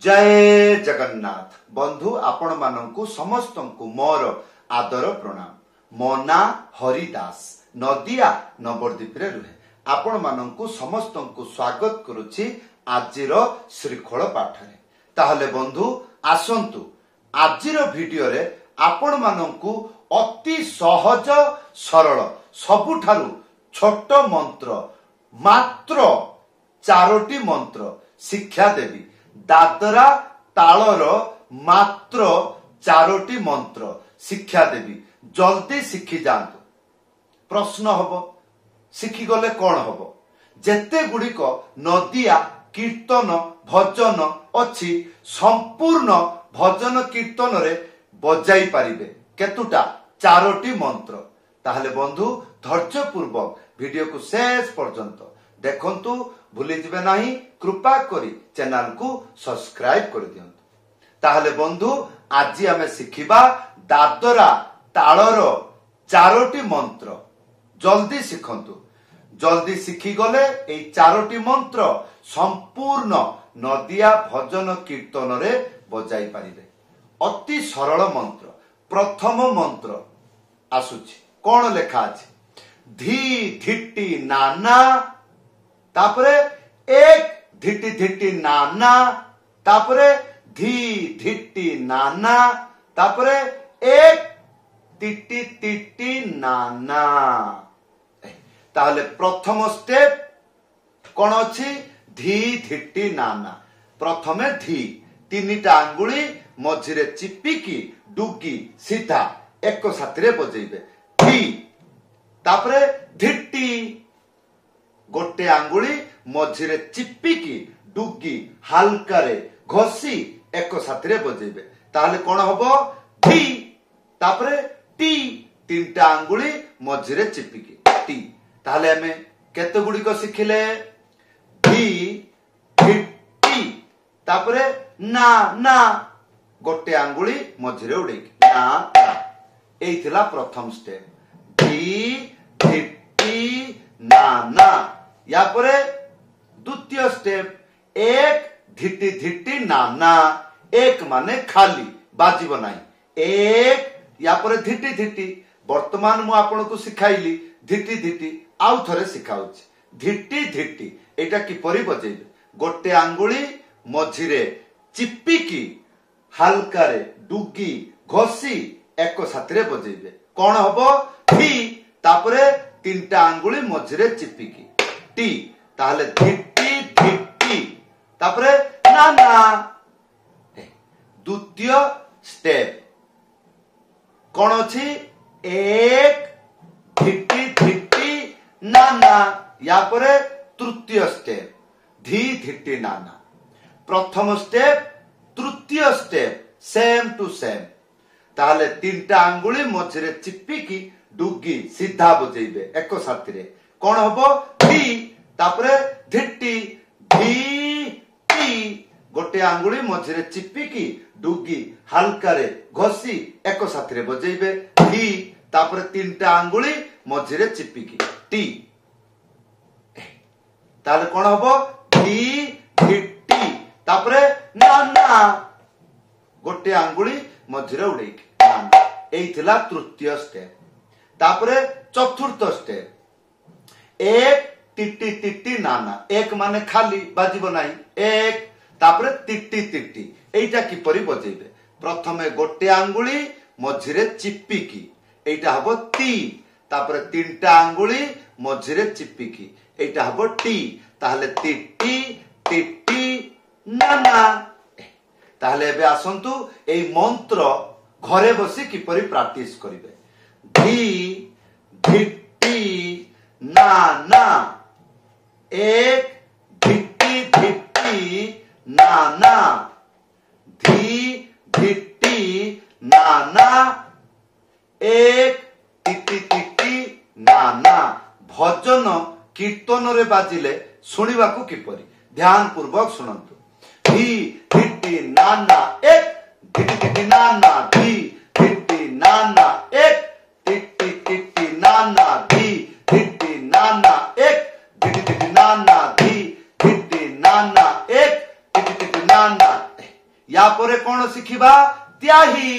जय जगन्नाथ बंधु आपण मानंकु समस्तंकु मोर आदर प्रणाम। मो ना हरिदास नदिया नवद्वीप रे रुहे आपण मानंकु समस्तंकु स्वागत करुछि आजिर श्रीखोल पाठरे। ताहले बंधु आसंतु आजिर वीडियो रे आपण मानंकु अति सहज सरल सबुठारु छोट मंत्र मात्र 4टी मंत्र शिक्षा देवी। दादरा तालर मात्र 4टी मंत्र शिक्षा देवी। जल्दी शिखी जातु। प्रश्न हब शिखी गले कौन हब जेते गुड़िक नदिया कीर्तन भजन अच्छी संपूर्ण भजन कीर्तन रे बजाई पारिबे केतुटा 4टी मंत्र। ताहले बंधु धैर्य पूर्वक वीडियो को शेष पर्यंत देखंतु भूली जिबे नाही। कृपा करी चैनल को सब्सक्राइब कर दियंतु। ताहले बंधु आज आमे शिखिबा दादरा तालर 4टी मंत्र। जल्दी शिखंतु। जल्दी शिखी गले ए 4टी मंत्र संपूर्ण नदिया भजन कीर्तन रे बजाई पारिबे। अति सरल मंत्र। प्रथम मंत्र आसुछि कोन लेखा अछि धी धिट्टी नाना तापरे एक धिट्टी धिट्टी नाना तापरे धी धिट्टी नाना तापरे एक तिट्टी तिट्टी नाना। ताहले प्रथम स्टेप कोन अछि धी धिट्टी नाना। प्रथमे धी 3टा आंगुली मझिरे चिपिकी डुगी सीधा एक साथरे बजेइबे धी। तापरे धिट्टी गोटे आंगुली मझिरे चिपिकी डुगी हालकारे घोसी एक साथरे बजेइबे। ताहले कोन हबो धी। तापरे टी 3टा आंगुली मझिरे चिपिकी टी। ताहले हमें केते गुडी को सिखिले धी धिट्टी तापरे ना ना गोटे आंगुली मझिरे उडेकी ना ना। एई थिला प्रथम स्टेप धी धिट्टी ना ना। या परे द्वितीय स्टेप एक धिट्टी धिट्टी नाना। एक माने खाली बाजिबो नाही एक। या परे धिट्टी धिट्टी वर्तमान मु आपन को सिखाइली धिट्टी धिट्टी आउ थरे सिखाउछि धिट्टी धिट्टी। एटा किपरि बजेइबे गोटे आंगुली मझिरे चिपिकी हालकारे डुगी घोसी एक साथरे बजेइबे कोन हबो धी। तापरे 3टा आंगुली मझिरे चिपिकी टी। ताहले धिट्टी धिट्टी तापरे ना ना। द्वितीय स्टेप कोन अछि एक धिट्टी धिट्टी ना ना। या परे तृतीय स्टेप धी धिट्टी नाना। प्रथम स्टेप तृतीय स्टेप सेम टू सेम। ताहले 3टा आंगुली मझिरे चिपिकी डुगी सीधा बजेइबे एक साथरे कोन हबो धी। तापरे धिट्टी धी टी गोटे आंगुली मझिरे चिपिकी डुगी हालकारे घोसी एक साथरे बजेइबे धी। तापरे 3टा आंगुली मझिरे चिपिकी टी। ताले कोन हबो धी धिट्टी तापरे ना ना गोटे आंगुली मझिरे उडेकी ना। एई थिला तृतीय स्टेप। तापरे चतुर्थ स्टेप एक तिट्टी तिट्टी नाना। एक माने खाली बाजिबो नाही एक। तापरे तिट्टी तिट्टी एइटा किपरि बजेइबे प्रथमे गोटे आंगुली मझिरे चिपिकी एइटा हबो ती। तापरे 3टा आंगुली मझिरे चिपिकी एइटा हबो टी। ताहले तिट्टी तिट्टी नाना। ताहले एबे आसंतु एई मंत्र घरे बसी किपरि प्रैक्टिस करिवे धी धिट्टी नाना एक धिट्टी धिट्टी नाना धी धिट्टी नाना एक तिट्टी तिट्टी नाना। भजन कीर्तन रे बाजिले सुनिबा को किपरि ध्यान पूर्वक सुनंतु धी धिट्टी नाना एक धिट्टी धिट्टी नाना धी धिट्टी नाना एक तिट्टी तिट्टी नाना धी धिट्टी नाना एक धिट्टी धिट्टी नाना धी धिट्टी नाना एक तिट्टी तिट्टी नाना। या परे कौन शिखिबा त्याही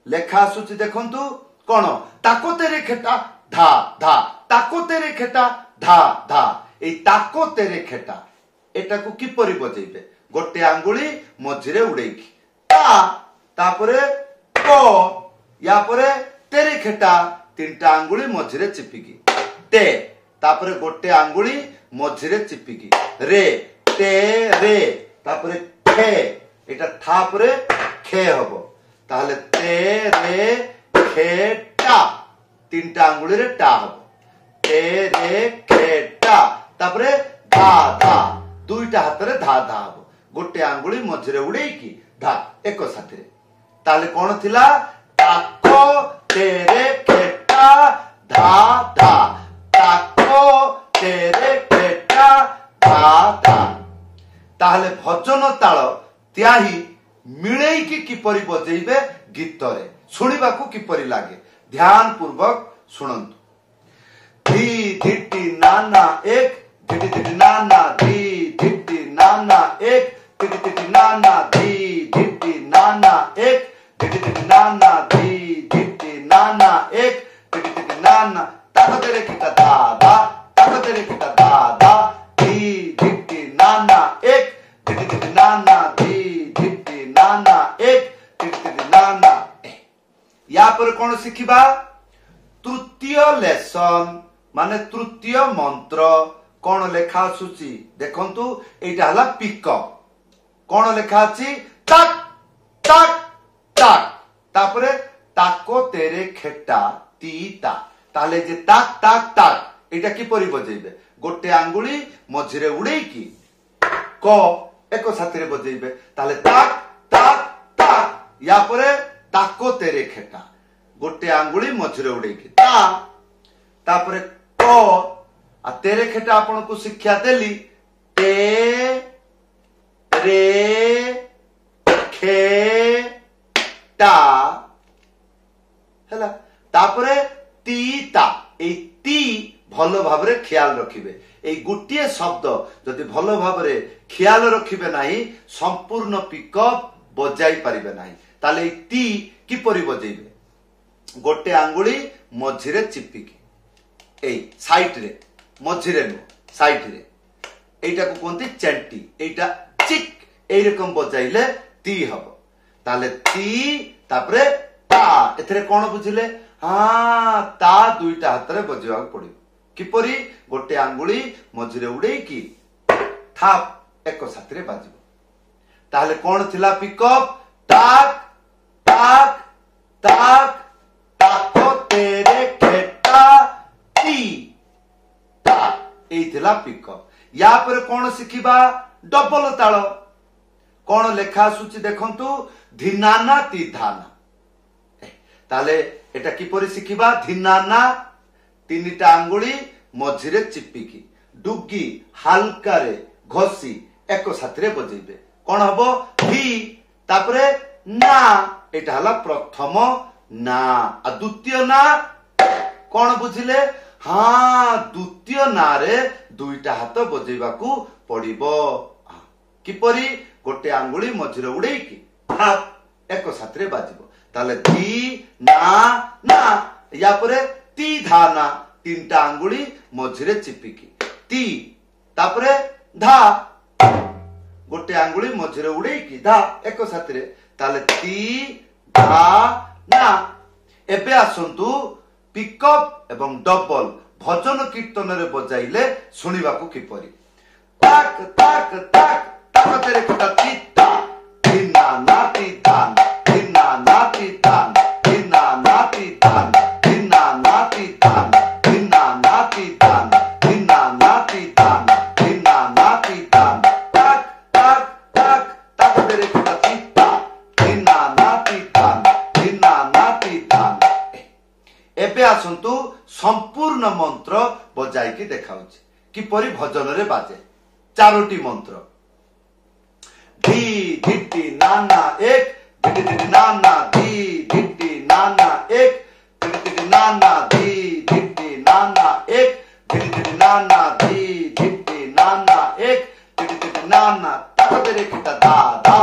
लेखा आसुची देखंतु कौन ताको तेरे खेटा धा धा ताको तेरे खेटा धा धा ए ताको तेरे खेटा एटा को किपरि बजेइबे गोटे आंगुली मझिरे उड़ेकी तापरे को या परे तेरे खेटा तीनटा आंगुली मझिरे चिपिकी टे तापरे गोटे आंगुली मझिरे चिपिकी रे टे रे तापरे खे एटा था परे खे हबो ताहले ते रे खे टा तीनटा आंगुली रे टा हबो ते रे खे टा तापरे धा धा दुईटा हाथ रे धा धा हबो गोटे आंगुली मझिरे उड़ेकी धा एक साथी ताले कौन थिला ताको तेरे खेटा धा धा ताको तेरे खेटा धा धा ताहले भजन ताल त्याही मिलेकी किपरि बजेइबे गीत रे सुनिबा को किपरि लागे ध्यान पूर्वक सुनंतु धी धिटी नाना एक धिटी धिटी नाना धी धिटी नाना एक धिटी धिटी नाना धी धिटी नाना एक धिटी धिटी नाना धी धिटी नाना एक धिटी धिटी नाना ताको तेरे किटा दादा ताको तेरे किटा दादा धी धिटी नाना एक धिटी धिटी नाना धी धिटी नाना एक धिटी धिटी नाना या पर कौन शिखिबा तृतीय लेसन माने तृतीय मंत्र कौन लेखा आसुची देखंतु एटा हला पिकअप कौन लेखा अछि तक तक तक तापरे ताको तेरे खेटा तीता ताले जे तक तक तक एटा की परि बजेइबे गोटे आंगुली मझिरे उड़ेकी को एको साथी रे बजेइबे ताले तक तक तक या परे ताको तेरे खेटा गोटे आंगुली मझिरे उड़ेकी तापरे को आ तेरे खेटा आपन को शिक्षा देली ते रे खे टा हैला तापरे तीता ए ती भलो भाबरे ख्याल रखिबे ए गुटिए शब्द जदि भलो भाबरे ख्याल रखिबे नाही संपूर्ण पिकअप बजाई परिबे नाही ताले ए ती की परि बजेइबे गोटे आंगुली मझिरे चिपिकी ए साइड रे मझिरे नो साइड रे एटा को कोनती चेंटी एटा चिक ए रकम बजाइले ती हबो ताले ती तापरे ता एथरे कोन बुझिले हां ता दुईटा हाथ रे बजेवा पड़िबो किपरि गोटे आंगुली मझिरे उड़ेकी थाप एक साथी रे बाजिबो ताले कोन थिला पिकअप ताक ताक ताक ताको तेरे खेटा ती ता ए थिला पिकअप या पर कोन शिखिबा डबल ताल कोन लेखा आसुची देखंतु धिनाना ती धाना ताले एटा किपरि शिखिबा धिनाना तीनटा आंगुली मझिरे चिपिकी डुगी हल्का रे घोसी एको साथी रे बजेइबे कोन हबो धी तापरे ना एटा हला प्रथम ना आ द्वितीय ना कोन बुझिले हां द्वितीय ना रे दुईटा हाथ बजेइबा को पड़िबो किपरि गोटे आंगुली मझिरे उड़ेकी थाप एको साथी रे बाजिबो ताले धी ना ना या परे ती धाना तीनटा आंगुली मझिरे चिपिकी ती तापरे धा गोटे आंगुली मझिरे उड़ेकी धा एको साथी रे ताले ती धा ना एबे आसंतु पिकअप एवं डबल भजन कीर्तन रे बजाइले सुनिबा को किपरि ताक ताक ताक ताक तेरे कोटा तीता धिना नाती धान धिना नाती धान धिना नाती धान धिना नाती धान धिना नाती धान धिना नाती धान धिना नाती धान ताक ताक ताक ताक तेरे कोटा तीता धिना नाती धान धिना नाती धान एबे आसंतु संपूर्ण मंत्र बजाई की देखाउछि किपरि भजन रे बाजे चारोटी मंत्र धी धिटी नाना एक धिटी धिटी नाना धी धिटी नाना एक धिटी धिटी नाना धी धिटी नाना एक धिटी धिटी नाना धी धिटी नाना एक धिटी धिटी नाना ताको तेरे किटा दादा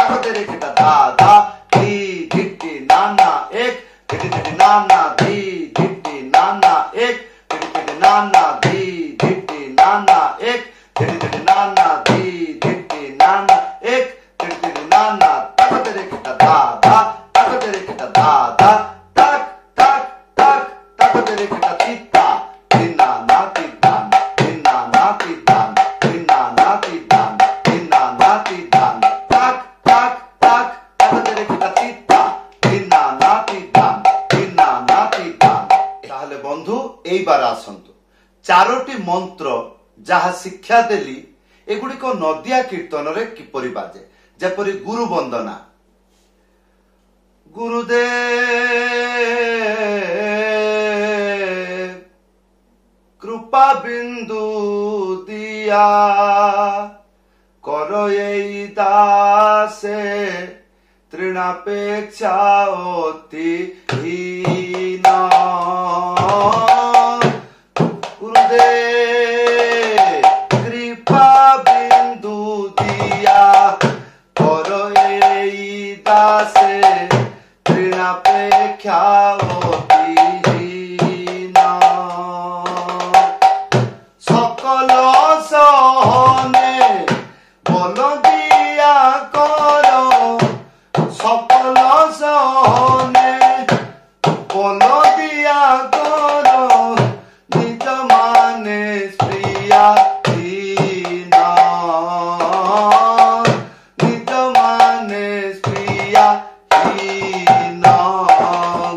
ताको तेरे किटा धा धा धी धिट्टी नाना एक धिट्टी धिट्टी नाना धी धिट्टी नाना एक धिट्टी धिट्टी नाना धी धिट्टी नाना एक धिट्टी धिट्टी नाना धी धिट्टी नाना एक धिट्टी धिट्टी नाना ताको तेरे किटा धा धा ताको तेरे किटा धा धा तक तक तक ताको तेरे किटा तित्ता तिन्ना नाती दान तिन्ना नाती दान तिन्ना नाती दान तिन्ना नाती दान तक तक तक ताको तेरे किटा तित्ता तिन्ना नाती दान तिन्ना नाती दान। ताहले बंधु एइबार आसंतु चारोटी मंत्र जहा शिक्षा देली एगुड़िक नदिया कीर्तन रे किपरि बाजे जेपरि गुरु वंदना गुरुदेव कृपा बिंदु दिया करो ये दासे तृणापेक्षा अति हीना गुरुदेव कृपा बिंदु दिया करो ये दासे तृणापेक्षा अति हीना सकल सहने बल दिया करो सकल सहने बल दिया करो निज माने प्रिया हीना निज माने प्रिया हीना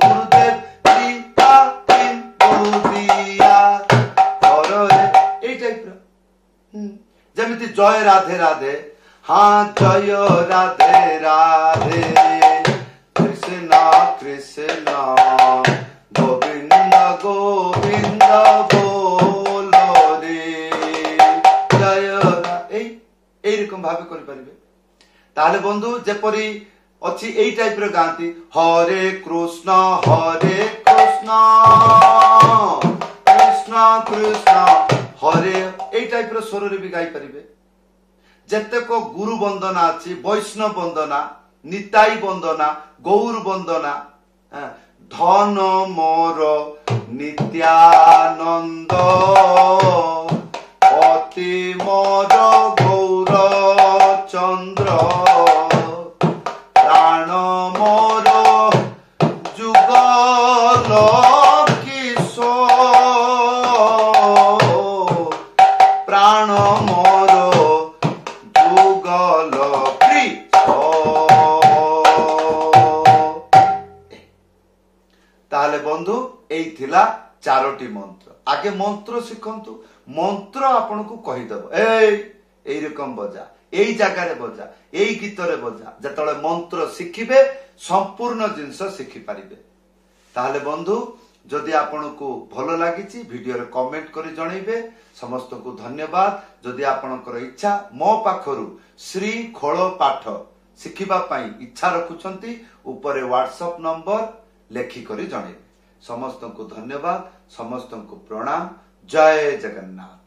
गुरुदेव कृपा बिंदु दिया करो এই টাইপর যেମିତି জয় রাধে রাধে हाँ जय राधे राधे कृष्णा कृष्णा गोविंद गोविंद बोलो रे जय এই রকম ভাবে করি পারিবে। তাহলে বন্ধু যেপরি অছি এই টাইপর গাঁতি হরে কৃষ্ণ কৃষ্ণ কৃষ্ণ হরে এই টাইপর স্বরে বি গাই পারিবে। যেতেক গুরু বন্দনা আছে বৈষ্ণব বন্দনা নিতাই বন্দনা গৌর বন্দনা ধন মোর নিত্যানন্দ অতি মোর গৌর চন্দ্র প্রাণ মোর যুগল কিশোর প্রাণ মোর যুগল তাহলে বন্ধু এই থিলা চারোটি মন্ত্র। আগে মন্ত্র শিখন্তু মন্ত্র আপনাকে কহিদেব এইরকম বজা এই জায়গায় বজা এই গীতরে বজা যেতবে মন্ত্র শিখিবে সম্পূর্ণ জিনিস শিখি পারিবে। তাহলে বন্ধু যদি আপনাকে ভালো লাগিছি ভিডিওরে কমেন্ট করে জনাইবে। সমস্ত ধন্যবাদ। যদি আপনার ইচ্ছা মো পাখরু শ্রী খোল পাঠ শিখিবা পাই ইচ্ছা রখুছন্তি উপরে WhatsApp नंबर लेखि करी जणाइबे। समस्त को धन्यवाद समस्त को प्रणाम। जय जगन्नाथ।